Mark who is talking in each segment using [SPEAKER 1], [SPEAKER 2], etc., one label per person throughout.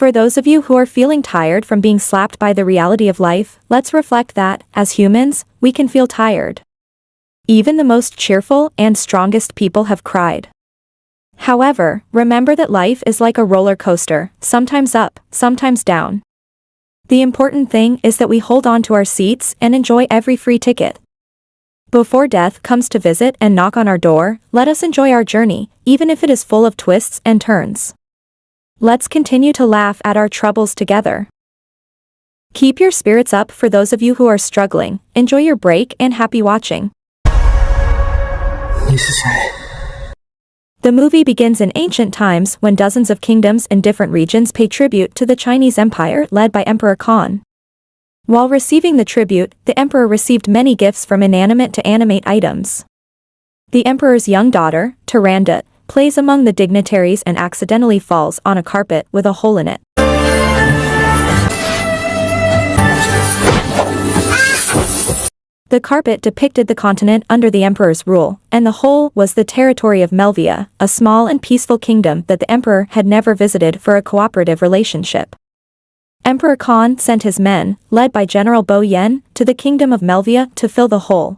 [SPEAKER 1] For those of you who are feeling tired from being slapped by the reality of life, let's reflect that, as humans, we can feel tired. Even the most cheerful and strongest people have cried. However, remember that life is like a roller coaster, sometimes up, sometimes down. The important thing is that we hold on to our seats and enjoy every free ticket. Before death comes to visit and knock on our door, let us enjoy our journey, even if it is full of twists and turns. Let's continue to laugh at our troubles together. Keep your spirits up for those of you who are struggling. Enjoy your break and happy watching. The movie begins in ancient times when dozens of kingdoms in different regions pay tribute to the Chinese Empire led by Emperor Khan. While receiving the tribute, the emperor received many gifts from inanimate to animate items. The emperor's young daughter, Turandot, plays among the dignitaries and accidentally falls on a carpet with a hole in it. The carpet depicted the continent under the emperor's rule, and the hole was the territory of Muvie, a small and peaceful kingdom that the emperor had never visited for a cooperative relationship. Emperor Khan sent his men, led by General Bo Yan, to the kingdom of Muvie to fill the hole.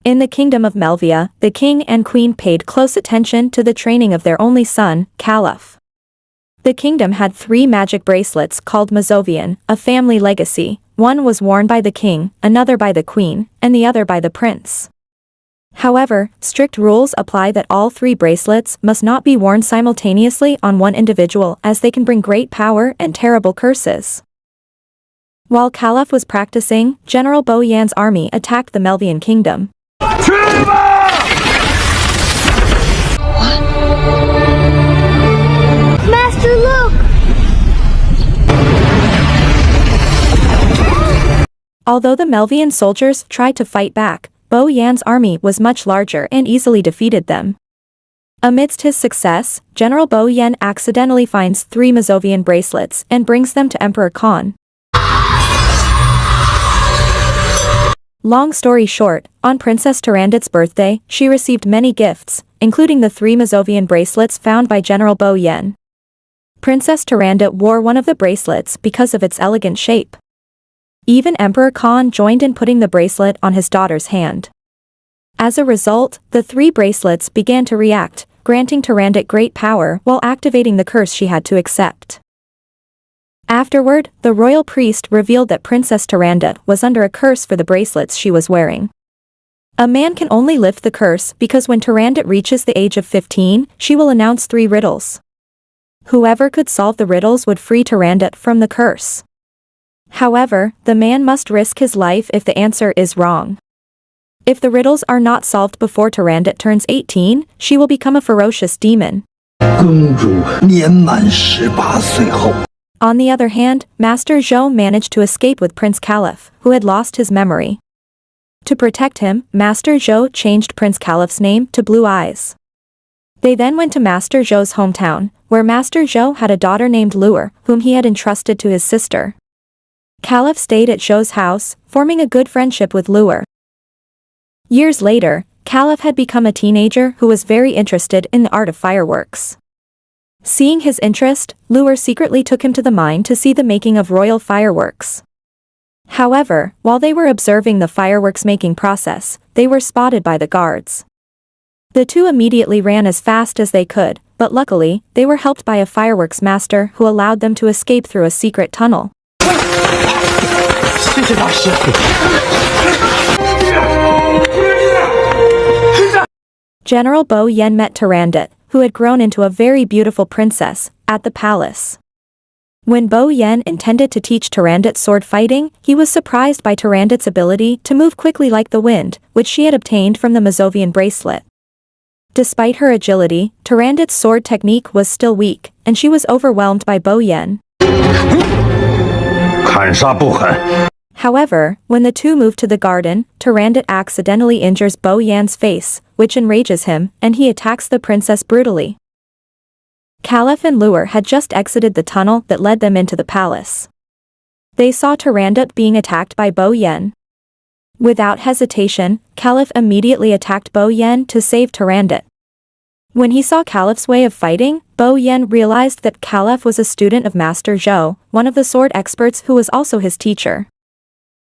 [SPEAKER 1] In the kingdom of Muvie, the king and queen paid close attention to the training of their only son, Caliph. The kingdom had 3 magic bracelets called Muvie, a family legacy. One was worn by the king, another by the queen, and the other by the prince. However, strict rules apply that all 3 bracelets must not be worn simultaneously on one individual, as they can bring great power and terrible curses. While Caliph was practicing, General Bo Yan's army attacked the Muvie kingdom.
[SPEAKER 2] Master, look!
[SPEAKER 1] Although the Muvie soldiers tried to fight back, Bo Yan's army was much larger and easily defeated them. Amidst his success, General Bo Yan accidentally finds 3 Muvie bracelets and brings them to Emperor Khan. Long story short, on Princess Turandot's birthday, she received many gifts, including the 3 Muvie bracelets found by General Bo Yan. Princess Turandot wore one of the bracelets because of its elegant shape. Even Emperor Khan joined in putting the bracelet on his daughter's hand. As a result, the 3 bracelets began to react, granting Turandot great power while activating the curse she had to accept. Afterward, the royal priest revealed that Princess Turandot was under a curse for the bracelets she was wearing. A man can only lift the curse because when Turandot reaches the age of 15, she will announce 3 riddles. Whoever could solve the riddles would free Turandot from the curse. However, the man must risk his life if the answer is wrong. If the riddles are not solved before Turandot turns 18, she will become a ferocious demon. On the other hand, Master Zhou managed to escape with Prince Caliph, who had lost his memory. To protect him, Master Zhou changed Prince Caliph's name to Blue Eyes. They then went to Master Zhou's hometown, where Master Zhou had a daughter named Luer, whom he had entrusted to his sister. Caliph stayed at Zhou's house, forming a good friendship with Luer. Years later, Caliph had become a teenager who was very interested in the art of fireworks. Seeing his interest, Luer secretly took him to the mine to see the making of royal fireworks. However, while they were observing the fireworks making process, they were spotted by the guards. The 2 immediately ran as fast as they could, but luckily, they were helped by a fireworks master who allowed them to escape through a secret tunnel. General Bo Yan met Turandot, who had grown into a very beautiful princess, at the palace. When Bo Yan intended to teach Turandot sword fighting, he was surprised by Turandot's ability to move quickly like the wind, which she had obtained from the Muvie bracelet. Despite her agility, Turandot's sword technique was still weak, and she was overwhelmed by Bo Yan. However, when the 2 move to the garden, Turandot accidentally injures Bo Yan's face, which enrages him, and he attacks the princess brutally. Caliph and Luer had just exited the tunnel that led them into the palace. They saw Turandot being attacked by Bo Yen. Without hesitation, Caliph immediately attacked Bo Yen to save Turandot. When he saw Caliph's way of fighting, Bo Yen realized that Caliph was a student of Master Zhou, one of the sword experts who was also his teacher.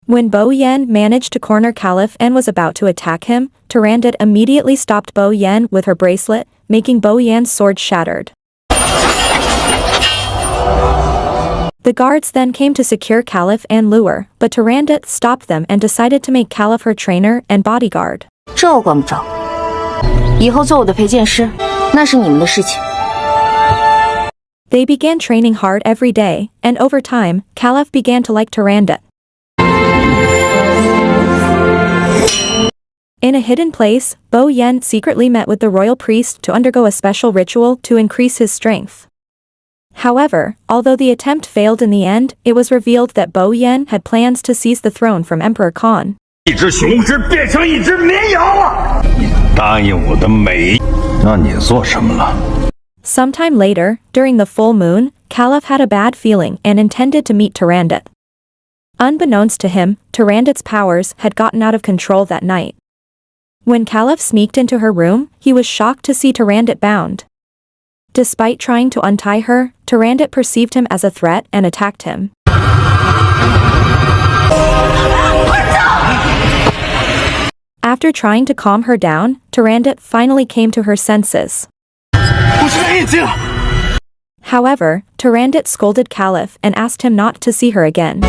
[SPEAKER 1] When Bo Yen managed to corner Caliph and was about to attack him, Turandot immediately stopped Bo Yen with her bracelet, making Bo Yen's sword shattered. The guards then came to secure Caliph and Luer, but Turandot stopped them and decided to make Caliph her trainer and bodyguard.
[SPEAKER 2] 这我管不着，以后做我的陪剑师，那是你们的事情。
[SPEAKER 1] They began training hard every day, and over time, Caliph began to like Turandot. In a hidden place, Bo Yen secretly met with the royal priest to undergo a special ritual to increase his strength. However, although the attempt failed in the end, it was revealed that Bo Yen had plans to seize the throne from Emperor Khan.
[SPEAKER 3] 一只雄狮变成一只绵羊了。答应我的美，那你做什么了？
[SPEAKER 1] Sometime later, during the full moon, Caliph had a bad feeling and intended to meet Turandot. Unbeknownst to him, Turandot's powers had gotten out of control that night. When Caliph sneaked into her room, he was shocked to see Turandot bound. Despite trying to untie her, Turandot perceived him as a threat and attacked him. After trying to calm her down, Turandot finally came to her senses. However, Turandot scolded Caliph and asked him not to see her again.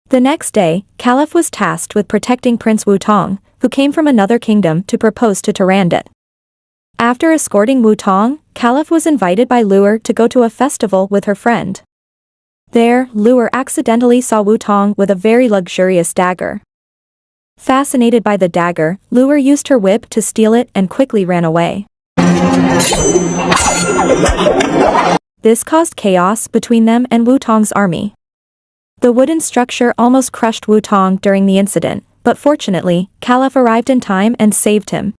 [SPEAKER 1] The next day, Caliph was tasked with protecting Prince Wutong, who came from another kingdom to propose to Turandot. After escorting Wutong, Caliph was invited by Luer to go to a festival with her friend. There, Luer accidentally saw Wutong with a very luxurious dagger. Fascinated by the dagger, Luer used her whip to steal it and quickly ran away. This caused chaos between them and Wutong's army. The wooden structure almost crushed Wutong during the incident, but fortunately, Caliph arrived in time and saved him.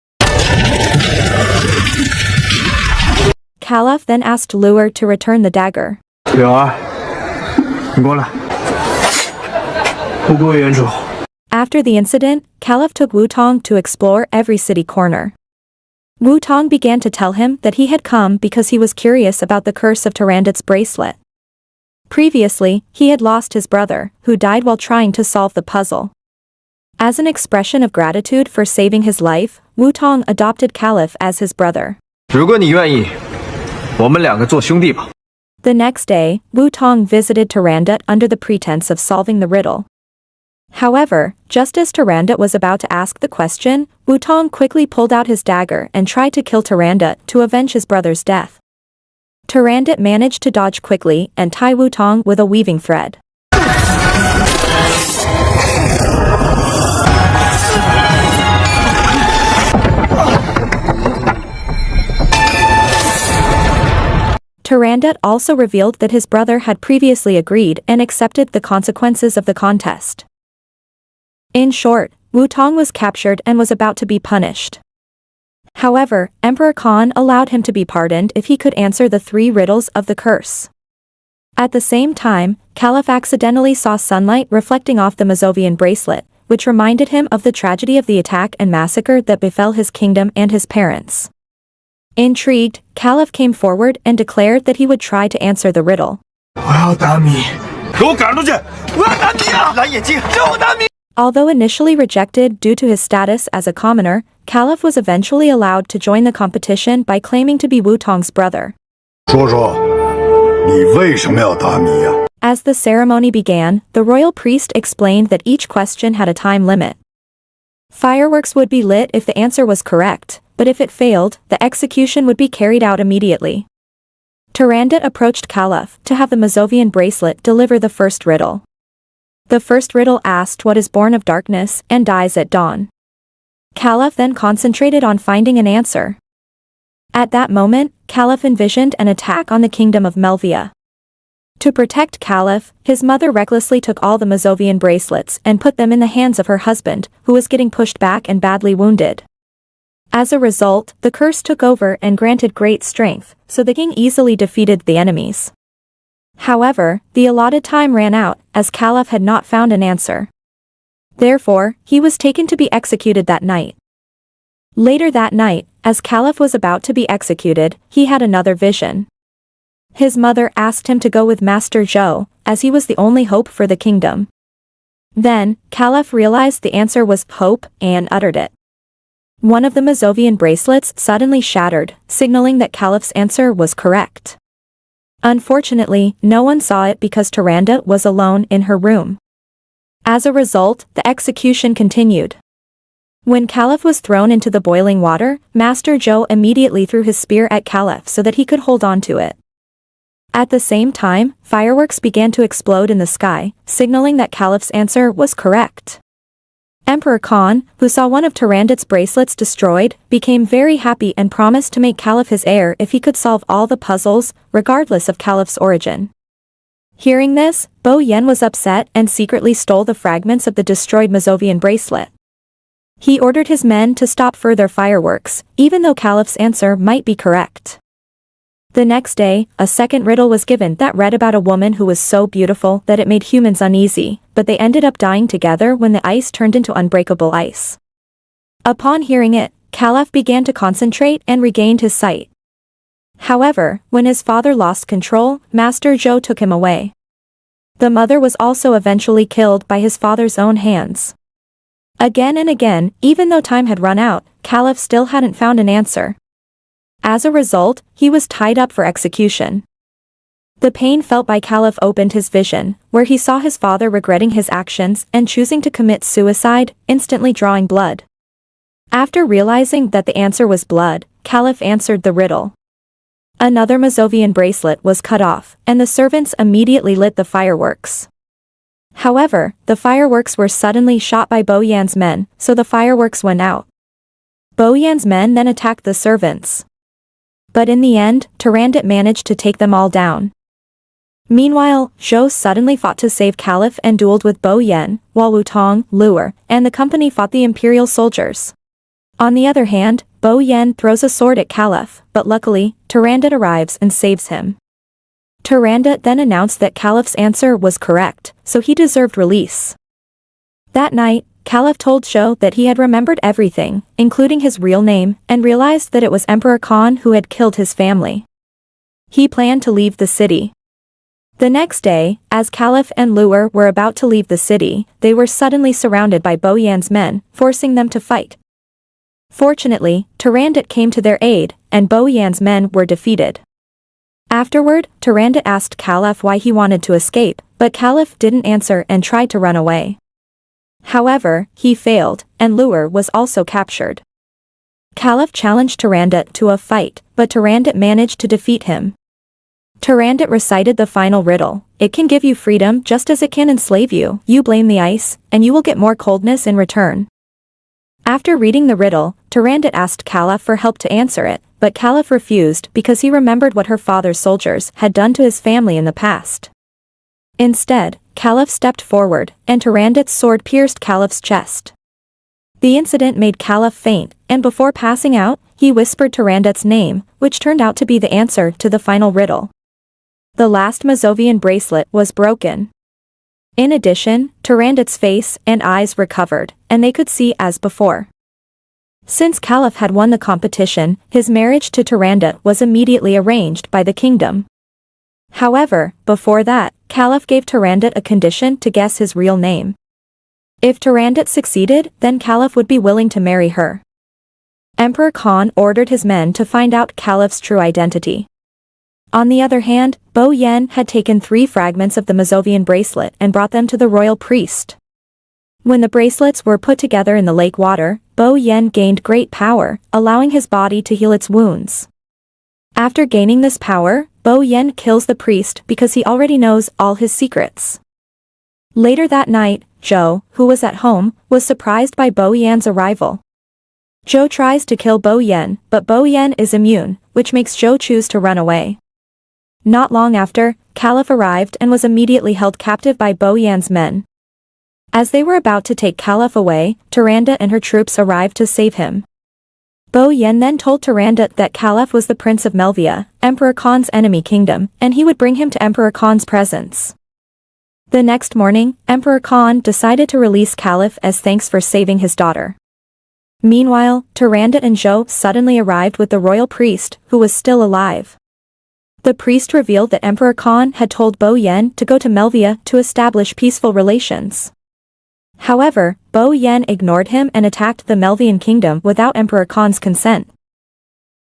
[SPEAKER 1] Caliph then asked Luer to return the dagger.
[SPEAKER 4] 柳儿，你过来，不归原主。
[SPEAKER 1] After the incident, Caliph took Wutong to explore every city corner. Wutong began to tell him that he had come because he was curious about the curse of Turandot's bracelet. Previously, he had lost his brother, who died while trying to solve the puzzle. As an expression of gratitude for saving his life, Wutong adopted Caliph as his brother.
[SPEAKER 4] 如果你愿意，我们两个做兄弟吧。
[SPEAKER 1] The next day, Wutong visited Turandot under the pretense of solving the riddle. However, just as Turandot was about to ask the question, Wutong quickly pulled out his dagger and tried to kill Turandot to avenge his brother's death. Turandot managed to dodge quickly and tie Wutong with a weaving thread. Turandot also revealed that his brother had previously agreed and accepted the consequences of the contest. In short, Wutong was captured and was about to be punished. However, Emperor Khan allowed him to be pardoned if he could answer the 3 riddles of the curse. At the same time, Caliph accidentally saw sunlight reflecting off the Mazovian bracelet, which reminded him of the tragedy of the attack and massacre that befell his kingdom and his parents. Intrigued, Caliph came forward and declared that he would try to answer the riddle.
[SPEAKER 4] 我要打米，
[SPEAKER 3] 给我赶出去！我要打你啊！蓝眼睛，让我打你！
[SPEAKER 1] Although initially rejected due to his status as a commoner, Caliph was eventually allowed to join the competition by claiming to be Wutong's brother.
[SPEAKER 3] 说说，你为什么要打米呀？
[SPEAKER 1] As the ceremony began, the royal priest explained that each question had a time limit. Fireworks would be lit if the answer was correct, but if it failed, the execution would be carried out immediately. Turandot approached Caliph to have the Mazovian bracelet deliver the first riddle. The first riddle asked what is born of darkness and dies at dawn. Caliph then concentrated on finding an answer. At that moment, Caliph envisioned an attack on the kingdom of Melvia. To protect Caliph, his mother recklessly took all the Mazovian bracelets and put them in the hands of her husband, who was getting pushed back and badly wounded. As a result, the curse took over and granted great strength, so the king easily defeated the enemies. However, the allotted time ran out, as Caliph had not found an answer. Therefore, he was taken to be executed that night. Later that night, as Caliph was about to be executed, he had another vision. His mother asked him to go with Master Zhou, as he was the only hope for the kingdom. Then, Caliph realized the answer was hope and uttered it. One of the Mazovian bracelets suddenly shattered, signaling that Caliph's answer was correct. Unfortunately, no one saw it because Turandot was alone in her room. As a result, the execution continued. When Caliph was thrown into the boiling water, Master Zhou immediately threw his spear at Caliph so that he could hold on to it. At the same time, fireworks began to explode in the sky, signaling that Caliph's answer was correct. Emperor Khan, who saw one of Turandot's bracelets destroyed, became very happy and promised to make Caliph his heir if he could solve all the puzzles, regardless of Caliph's origin. Hearing this, Bo Yan was upset and secretly stole the fragments of the destroyed Mazovian bracelet. He ordered his men to stop further fireworks, even though Caliph's answer might be correct. The next day, a second riddle was given that read about a woman who was so beautiful that it made humans uneasy, but they ended up dying together when the ice turned into unbreakable ice. Upon hearing it, Caliph began to concentrate and regained his sight. However, when his father lost control, Master Zhou took him away. The mother was also eventually killed by his father's own hands. Again and again, even though time had run out, Caliph still hadn't found an answer. As a result, he was tied up for execution. The pain felt by Caliph opened his vision, where he saw his father regretting his actions and choosing to commit suicide, instantly drawing blood. After realizing that the answer was blood, Caliph answered the riddle. Another Mazovian bracelet was cut off, and the servants immediately lit the fireworks. However, the fireworks were suddenly shot by Bo Yan's men, so the fireworks went out. Bo Yan's men then attacked the servants. But in the end, Turandot managed to take them all down. Meanwhile, Zhou suddenly fought to save Caliph and dueled with Bo Yan, while Wutong, Luer, and the company fought the imperial soldiers. On the other hand, Bo Yan throws a sword at Caliph, but luckily, Turandot arrives and saves him. Turandot then announced that Caliph's answer was correct, so he deserved release. That night, Caliph told Zhou that he had remembered everything, including his real name, and realized that it was Emperor Khan who had killed his family. He planned to leave the city. The next day, as Caliph and Luer were about to leave the city, they were suddenly surrounded by Bo Yan's men, forcing them to fight. Fortunately, Turandot came to their aid, and Bo Yan's men were defeated. Afterward, Turandot asked Caliph why he wanted to escape, but Caliph didn't answer and tried to run away. However, he failed, and Luer was also captured. Caliph challenged Turandot to a fight, but Turandot managed to defeat him. Turandot recited the final riddle: "It can give you freedom just as it can enslave you. You blame the ice, and you will get more coldness in return." After reading the riddle, Turandot asked Caliph for help to answer it, but Caliph refused because he remembered what her father's soldiers had done to his family in the past. Instead, Caliph stepped forward, and Turandot's sword pierced Caliph's chest. The incident made Caliph faint, and before passing out, he whispered Turandot's name, which turned out to be the answer to the final riddle. The last Mazovian bracelet was broken. In addition, Turandot's face and eyes recovered, and they could see as before. Since Caliph had won the competition, his marriage to Turandot was immediately arranged by the kingdom. However, before that, Caliph gave Turandot a condition to guess his real name. If Turandot succeeded, then Caliph would be willing to marry her. Emperor Khan ordered his men to find out Caliph's true identity. On the other hand, Bo Yan had taken 3 fragments of the Mazovian bracelet and brought them to the royal priest. When the bracelets were put together in the lake water, Bo Yan gained great power, allowing his body to heal its wounds. After gaining this power, Bo Yan kills the priest because he already knows all his secrets. Later that night, Zhou, who was at home, was surprised by Bo Yan's arrival. Zhou tries to kill Bo Yan, but Bo Yan is immune, which makes Zhou choose to run away. Not long after, Caliph arrived and was immediately held captive by Bo Yan's men. As they were about to take Caliph away, Turandot and her troops arrived to save him. Bo Yen then told Turandot that Caliph was the prince of Melvia, Emperor Khan's enemy kingdom, and he would bring him to Emperor Khan's presence. The next morning, Emperor Khan decided to release Caliph as thanks for saving his daughter. Meanwhile, Turandot and Zhou suddenly arrived with the royal priest, who was still alive. The priest revealed that Emperor Khan had told Bo Yen to go to Melvia to establish peaceful relations. However, Bo Yen ignored him and attacked the Melvian kingdom without Emperor Khan's consent.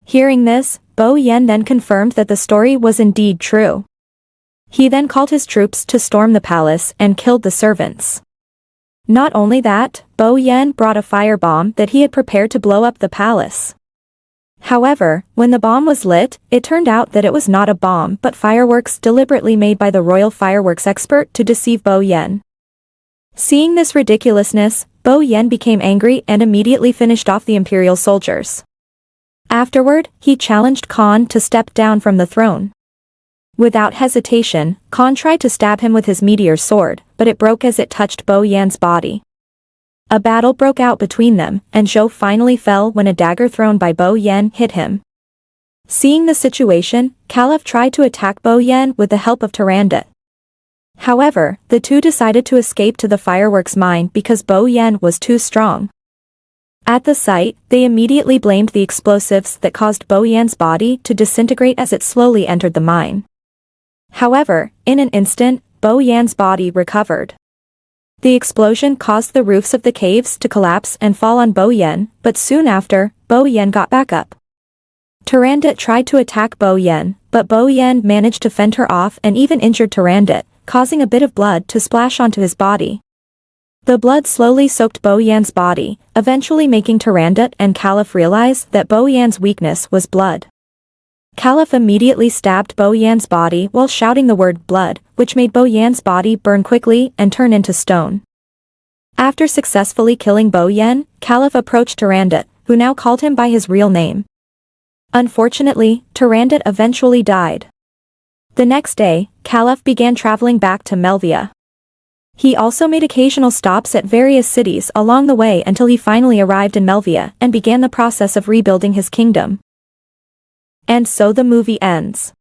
[SPEAKER 1] Hearing this, Bo Yen then confirmed that the story was indeed true. He then called his troops to storm the palace and killed the servants. Not only that, Bo Yen brought a firebomb that he had prepared to blow up the palace. However, when the bomb was lit, it turned out that it was not a bomb but fireworks deliberately made by the royal fireworks expert to deceive Bo Yen. Seeing this ridiculousness, Bo Yen became angry and immediately finished off the imperial soldiers. Afterward, he challenged Khan to step down from the throne. Without hesitation, Khan tried to stab him with his meteor sword, but it broke as it touched Bo Yan's body. A battle broke out between them, and Zhou finally fell when a dagger thrown by Bo Yen hit him. Seeing the situation, Caliph tried to attack Bo Yen with the help of Turandot. However, the two decided to escape to the fireworks mine because Bo Yen was too strong. At the site, they immediately blamed the explosives that caused Bo Yan's body to disintegrate as it slowly entered the mine. However, in an instant, Bo Yan's body recovered. The explosion caused the roofs of the caves to collapse and fall on Bo Yen, but soon after, Bo Yen got back up. Turandot tried to attack Bo Yen, but Bo Yen managed to fend her off and even injured Turandot, causing a bit of blood to splash onto his body. The blood slowly soaked Bo Yan's body, eventually making Turandot and Caliph realize that Bo Yan's weakness was blood. Caliph immediately stabbed Bo Yan's body while shouting the word blood, which made Bo Yan's body burn quickly and turn into stone. After successfully killing Bo Yan, Caliph approached Turandot, who now called him by his real name. Unfortunately, Turandot eventually died. The next day, Caliph began traveling back to Melvia. He also made occasional stops at various cities along the way until he finally arrived in Melvia and began the process of rebuilding his kingdom. And so the movie ends.